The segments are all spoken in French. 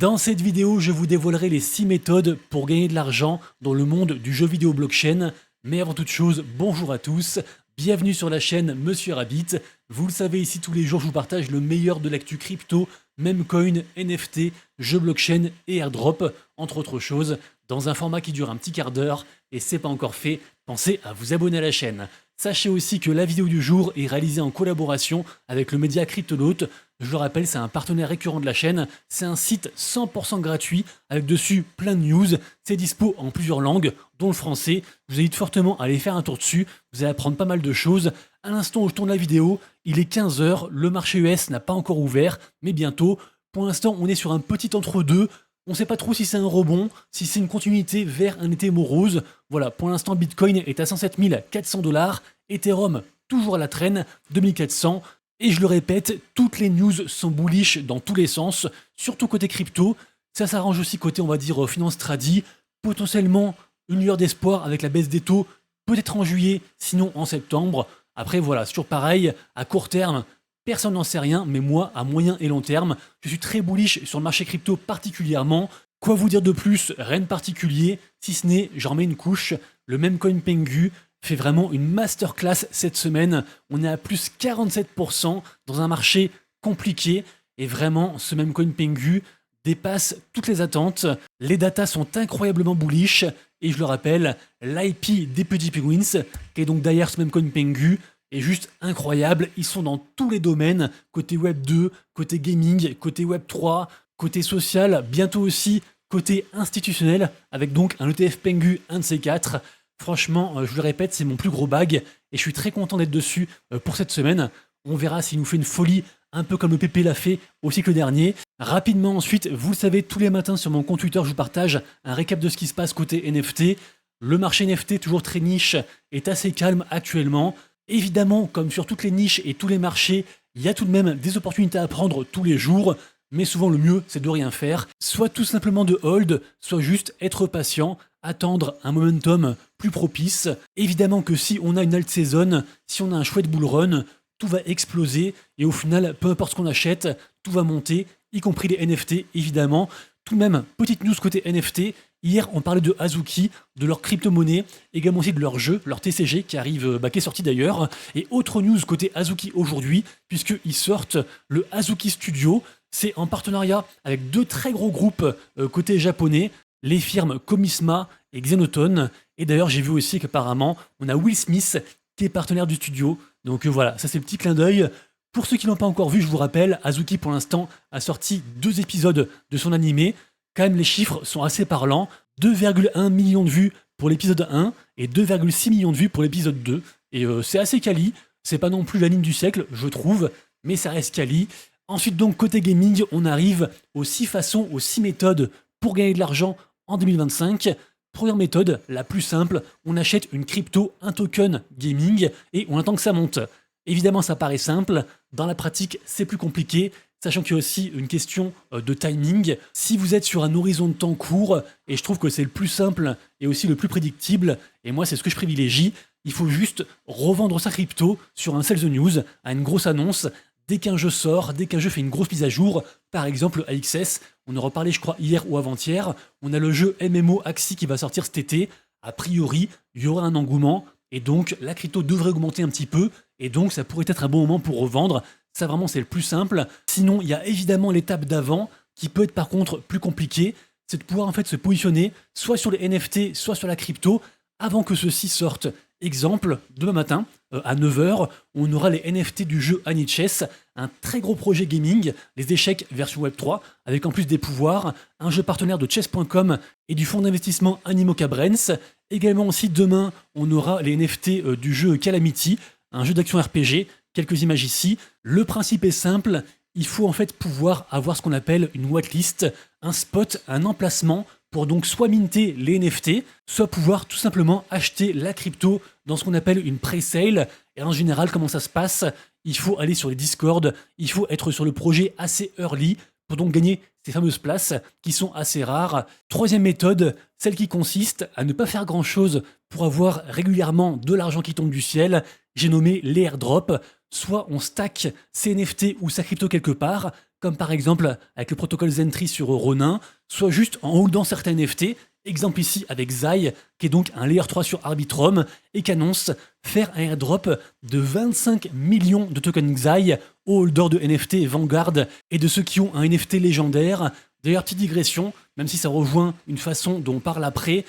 Dans cette vidéo, je vous dévoilerai les 6 méthodes pour gagner de l'argent dans le monde du jeu vidéo blockchain. Mais avant toute chose, bonjour à tous, bienvenue sur la chaîne Monsieur Rabbit. Vous le savez, ici tous les jours je vous partage le meilleur de l'actu crypto, meme coin, NFT, jeux blockchain et airdrop, entre autres choses, dans un format qui dure un petit quart d'heure. Et c'est pas encore fait, pensez à vous abonner à la chaîne. Sachez aussi que la vidéo du jour est réalisée en collaboration avec le média Cryptonaut. Je le rappelle, c'est un partenaire récurrent de la chaîne. C'est un site 100% gratuit avec dessus plein de news. C'est dispo en plusieurs langues, dont le français. Je vous invite fortement à aller faire un tour dessus. Vous allez apprendre pas mal de choses. À l'instant où je tourne la vidéo, il est 15 h. Le marché US n'a pas encore ouvert, mais bientôt. Pour l'instant, on est sur un petit entre-deux. On ne sait pas trop si c'est un rebond, si c'est une continuité vers un été morose. Voilà, pour l'instant, Bitcoin est à 107 400 $, Ethereum toujours à la traîne, 2400. Et je le répète, toutes les news sont bullish dans tous les sens, surtout côté crypto. Ça s'arrange aussi côté, on va dire, finance tradi. Potentiellement, une lueur d'espoir avec la baisse des taux, peut-être en juillet, sinon en septembre. Après, voilà, c'est toujours pareil, à court terme, personne n'en sait rien, mais moi, à moyen et long terme, je suis très bullish sur le marché crypto particulièrement. Quoi vous dire de plus? Rien de particulier, si ce n'est, j'en mets une couche, le même coin Pengu fait vraiment une masterclass cette semaine. On est à plus 47% dans un marché compliqué, et vraiment, ce même coin Pengu dépasse toutes les attentes. Les datas sont incroyablement bullish, et je le rappelle, l'IP des petits penguins, qui est donc derrière ce même coin Pengu, est juste incroyable. Ils sont dans tous les domaines, côté Web 2, côté gaming, côté Web 3, côté social, bientôt aussi côté institutionnel, avec donc un ETF Pengu, un de ces quatre. Franchement, je vous le répète, c'est mon plus gros bag, et je suis très content d'être dessus pour cette semaine. On verra s'il nous fait une folie, un peu comme le PP l'a fait au cycle dernier. Rapidement ensuite, vous le savez, tous les matins sur mon compte Twitter, je vous partage un récap de ce qui se passe côté NFT. Le marché NFT, toujours très niche, est assez calme actuellement. Évidemment, comme sur toutes les niches et tous les marchés, il y a tout de même des opportunités à prendre tous les jours, mais souvent le mieux, c'est de rien faire. Soit tout simplement de hold, soit juste être patient, attendre un momentum plus propice. Évidemment que si on a une alt saison, si on a un chouette bull run, tout va exploser, et au final, peu importe ce qu'on achète, tout va monter, y compris les NFT, évidemment. Tout de même, petite news côté NFT, hier on parlait de Azuki, de leur crypto-monnaie, également aussi de leur jeu, leur TCG qui arrive, qui est sorti d'ailleurs. Et autre news côté Azuki aujourd'hui, puisqu'ils sortent le Azuki Studio. C'est en partenariat avec deux très gros groupes côté japonais, les firmes Komisma et Xenoton. Et d'ailleurs j'ai vu aussi qu'apparemment on a Will Smith qui est partenaire du studio. Donc voilà, ça c'est le petit clin d'œil. Pour ceux qui l'ont pas encore vu, je vous rappelle, Azuki pour l'instant a sorti 2 épisodes de son animé. Quand même les chiffres sont assez parlants. 2,1 millions de vues pour l'épisode 1 et 2,6 millions de vues pour l'épisode 2. Et c'est assez quali. C'est pas non plus l'anime du siècle, je trouve, mais ça reste quali. Ensuite donc côté gaming, on arrive aux 6 façons, aux 6 méthodes pour gagner de l'argent en 2025. Première méthode, la plus simple, on achète une crypto, un token gaming et on attend que ça monte. Évidemment ça paraît simple, dans la pratique c'est plus compliqué, sachant qu'il y a aussi une question de timing. Si vous êtes sur un horizon de temps court, et je trouve que c'est le plus simple et aussi le plus prédictible, et moi c'est ce que je privilégie, il faut juste revendre sa crypto sur un sell the news, à une grosse annonce. Dès qu'un jeu sort, dès qu'un jeu fait une grosse mise à jour, par exemple AXS, on en reparlait je crois hier ou avant-hier, on a le jeu MMO Axie qui va sortir cet été, a priori il y aura un engouement, et donc la crypto devrait augmenter un petit peu, et donc ça pourrait être un bon moment pour revendre. Ça vraiment c'est le plus simple. Sinon il y a évidemment l'étape d'avant, qui peut être par contre plus compliquée, c'est de pouvoir en fait se positionner soit sur les NFT, soit sur la crypto, avant que ceux-ci sortent. Exemple, demain matin, à 9 h, on aura les NFT du jeu Anichess, un très gros projet gaming, les échecs version Web3, avec en plus des pouvoirs, un jeu partenaire de chess.com et du fonds d'investissement Animoca Brands. Également aussi demain, on aura les NFT du jeu Calamity, un jeu d'action RPG, quelques images ici. Le principe est simple, il faut en fait pouvoir avoir ce qu'on appelle une whitelist, un spot, un emplacement, pour donc soit minter les NFT, soit pouvoir tout simplement acheter la crypto dans ce qu'on appelle une pre-sale. Et en général, comment ça se passe? Il faut aller sur les Discord, il faut être sur le projet assez early pour donc gagner ces fameuses places qui sont assez rares. Troisième méthode, celle qui consiste à ne pas faire grand chose pour avoir régulièrement de l'argent qui tombe du ciel. J'ai nommé les airdrops. soit on stack ses NFT ou sa crypto quelque part, comme par exemple avec le protocole Zentry sur Ronin, soit juste en holdant certains NFT, exemple ici avec Zai, qui est donc un Layer 3 sur Arbitrum, et qui annonce faire un airdrop de 25 millions de tokens Zai aux holders de NFT Vanguard et de ceux qui ont un NFT légendaire. D'ailleurs, petite digression, même si ça rejoint une façon dont on parle après,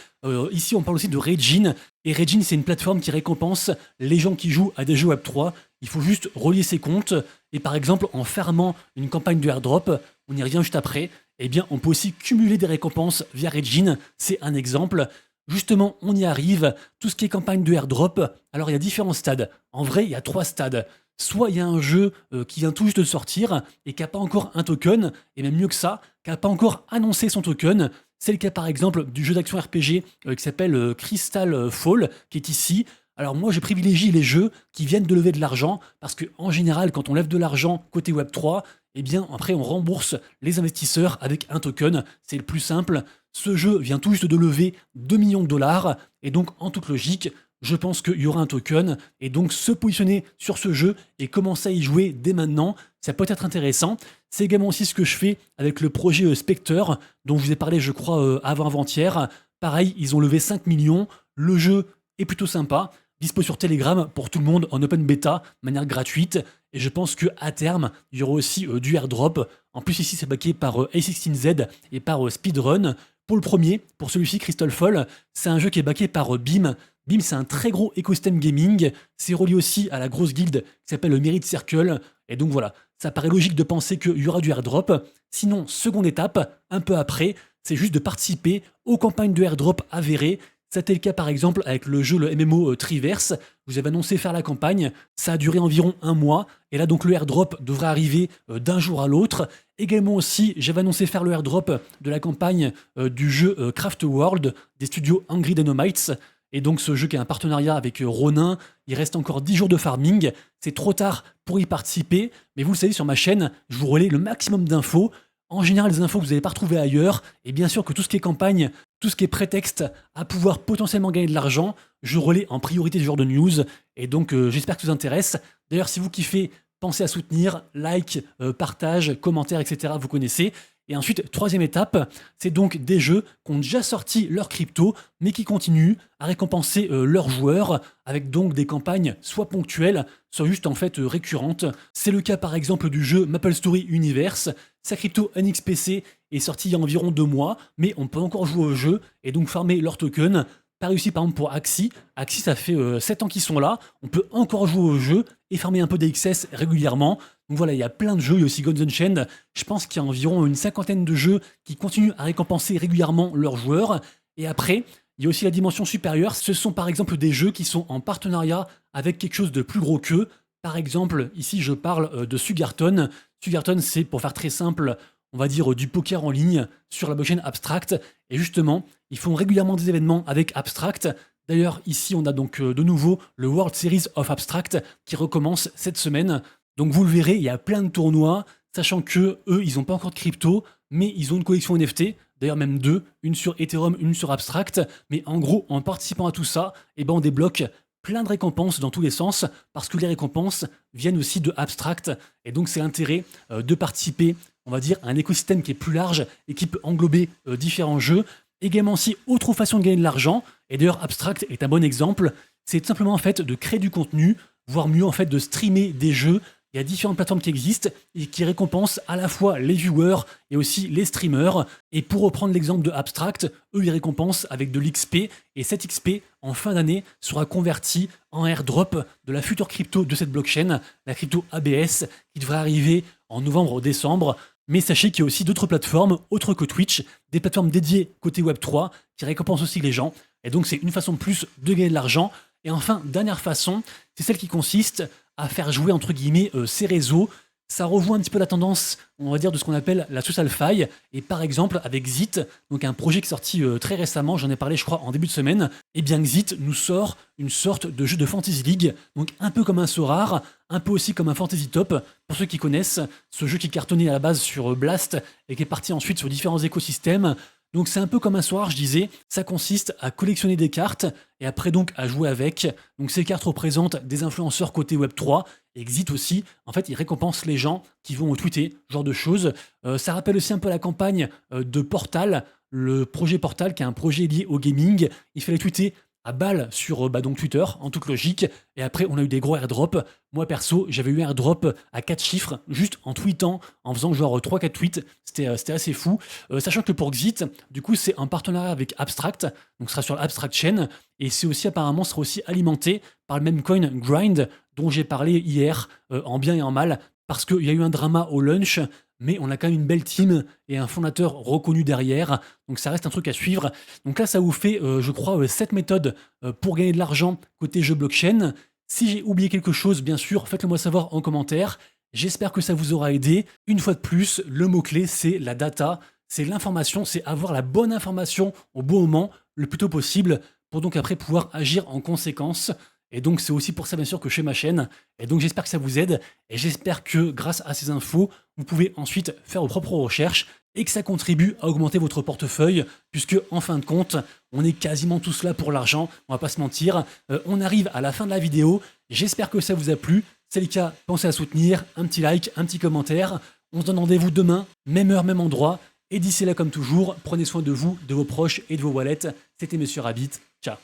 ici on parle aussi de Regin, et Regin c'est une plateforme qui récompense les gens qui jouent à des jeux Web3. Il faut juste relier ses comptes, et par exemple en fermant une campagne de airdrop, on y revient juste après, eh bien on peut aussi cumuler des récompenses via Regin, c'est un exemple. Justement, on y arrive, tout ce qui est campagne de airdrop, alors il y a différents stades. En vrai, il y a 3 stades. Soit il y a un jeu qui vient tout juste de sortir et qui n'a pas encore un token, et même mieux que ça, qui n'a pas encore annoncé son token. C'est le cas par exemple du jeu d'action RPG qui s'appelle Crystal Fall, qui est ici. Alors moi je privilégie les jeux qui viennent de lever de l'argent, parce qu'en général quand on lève de l'argent côté Web3, eh bien après on rembourse les investisseurs avec un token, c'est le plus simple. Ce jeu vient tout juste de lever 2 millions de dollars, et donc en toute logique, je pense qu'il y aura un token, et donc se positionner sur ce jeu et commencer à y jouer dès maintenant, ça peut être intéressant. C'est également aussi ce que je fais avec le projet Spectre, dont je vous ai parlé je crois avant-avant-hier. Pareil, ils ont levé 5 millions, le jeu est plutôt sympa, dispo sur Telegram pour tout le monde en open bêta, de manière gratuite, et je pense qu'à terme, il y aura aussi du airdrop. En plus ici c'est backé par A16Z et par Speedrun. Pour le premier, pour celui-ci, Crystal Fall, c'est un jeu qui est backé par Beam. Beam, c'est un très gros écosystème gaming. C'est relié aussi à la grosse guilde qui s'appelle le Merit Circle. Et donc voilà, ça paraît logique de penser qu'il y aura du airdrop. Sinon, seconde étape, un peu après, c'est juste de participer aux campagnes de airdrop avérées. C'était le cas par exemple avec le jeu, le MMO Triverse. Vous avez annoncé faire la campagne, ça a duré environ 1 mois, et là donc le airdrop devrait arriver d'un jour à l'autre. Également aussi, j'avais annoncé faire le airdrop de la campagne du jeu Craft World des studios Angry Dynamites. Et donc ce jeu qui a un partenariat avec Ronin, il reste encore 10 jours de farming, c'est trop tard pour y participer, mais vous le savez sur ma chaîne, je vous relaie le maximum d'infos. En général, les infos que vous n'allez pas retrouver ailleurs, et bien sûr que tout ce qui est campagne, tout ce qui est prétexte à pouvoir potentiellement gagner de l'argent, je relais en priorité ce genre de news, et donc j'espère que ça vous intéresse. D'ailleurs, si vous kiffez, pensez à soutenir, like, partage, commentaire, etc. Vous connaissez. Et ensuite, troisième étape, c'est donc des jeux qui ont déjà sorti leur crypto, mais qui continuent à récompenser leurs joueurs, avec donc des campagnes soit ponctuelles, soit juste en fait récurrentes. C'est le cas par exemple du jeu MapleStory Universe. Sa crypto NXPC est sortie il y a environ 2 mois, mais on peut encore jouer au jeu et donc farmer leurs tokens. Pas réussi par exemple pour Axie. Axie, ça fait 7 ans qu'ils sont là. On peut encore jouer au jeu et farmer un peu d'XS régulièrement. Donc voilà, il y a plein de jeux. Il y a aussi Guns Unchained. Je pense qu'il y a environ une 50aine de jeux qui continuent à récompenser régulièrement leurs joueurs. Et après, il y a aussi la dimension supérieure. Ce sont par exemple des jeux qui sont en partenariat avec quelque chose de plus gros qu'eux. Par exemple, ici je parle de Sugarton. Sugarton, c'est pour faire très simple, on va dire du poker en ligne sur la blockchain Abstract. Et justement, ils font régulièrement des événements avec Abstract. D'ailleurs, ici, on a donc de nouveau le World Series of Abstract qui recommence cette semaine. Donc vous le verrez, il y a plein de tournois, sachant que eux, ils n'ont pas encore de crypto, mais ils ont une collection NFT. D'ailleurs, même 2, une sur Ethereum, une sur Abstract. Mais en gros, en participant à tout ça, eh ben, on débloque plein de récompenses dans tous les sens, parce que les récompenses viennent aussi de Abstract. Et donc, c'est l'intérêt de participer, on va dire, à un écosystème qui est plus large et qui peut englober différents jeux. Également aussi, autre façon de gagner de l'argent, et d'ailleurs Abstract est un bon exemple, c'est tout simplement en fait de créer du contenu, voire mieux en fait de streamer des jeux. Il y a différentes plateformes qui existent et qui récompensent à la fois les viewers et aussi les streamers. Et pour reprendre l'exemple de Abstract, eux ils récompensent avec de l'XP, et cet XP en fin d'année sera converti en airdrop de la future crypto de cette blockchain, la crypto ABS, qui devrait arriver en novembre ou décembre. Mais sachez qu'il y a aussi d'autres plateformes, autres que Twitch, des plateformes dédiées côté Web3, qui récompensent aussi les gens. Et donc c'est une façon de plus de gagner de l'argent. Et enfin, dernière façon, c'est celle qui consiste à faire jouer entre guillemets ces réseaux. Ça rejoint un petit peu la tendance, on va dire, de ce qu'on appelle la social faille. Et par exemple, avec Xit, donc un projet qui est sorti très récemment, j'en ai parlé je crois en début de semaine, et bien Xit nous sort une sorte de jeu de Fantasy League, donc un peu comme un Sorare, un peu aussi comme un Fantasy Top, pour ceux qui connaissent, ce jeu qui cartonnait à la base sur Blast et qui est parti ensuite sur différents écosystèmes. Donc c'est un peu comme un soir, je disais, ça consiste à collectionner des cartes et après donc à jouer avec. Donc ces cartes représentent des influenceurs côté Web3. Exit aussi, en fait, ils récompensent les gens qui vont tweeter, ce genre de choses. Ça rappelle aussi un peu la campagne de Portal, le projet Portal qui est un projet lié au gaming. Il fallait tweeter à balle sur donc Twitter, en toute logique. Et après, on a eu des gros airdrops. Moi, perso, j'avais eu un airdrop à 4 chiffres, juste en tweetant, en faisant genre 3-4 tweets. C'était assez fou. Sachant que pour Xit, du coup, c'est un partenariat avec Abstract. Donc, ce sera sur l'Abstract Chain. Et c'est aussi, apparemment, sera aussi alimenté par le même coin Grind, dont j'ai parlé hier, en bien et en mal. Parce qu'il y a eu un drama au lunch, mais on a quand même une belle team et un fondateur reconnu derrière, donc ça reste un truc à suivre. Donc là, ça vous fait, je crois, 7 méthodes pour gagner de l'argent côté jeu blockchain. Si j'ai oublié quelque chose, bien sûr, faites-le moi savoir en commentaire. J'espère que ça vous aura aidé. Une fois de plus, le mot-clé, c'est la data, c'est l'information, c'est avoir la bonne information au bon moment, le plus tôt possible, pour donc après pouvoir agir en conséquence. Et donc c'est aussi pour ça bien sûr que je fais ma chaîne. Et donc j'espère que ça vous aide. Et j'espère que grâce à ces infos, vous pouvez ensuite faire vos propres recherches et que ça contribue à augmenter votre portefeuille. Puisque en fin de compte, on est quasiment tous là pour l'argent. On va pas se mentir. On arrive à la fin de la vidéo. J'espère que ça vous a plu. C'est le cas, pensez à soutenir. Un petit like, un petit commentaire. On se donne rendez-vous demain, même heure, même endroit. Et d'ici là, comme toujours, prenez soin de vous, de vos proches et de vos wallets. C'était Monsieur Rabbit. Ciao.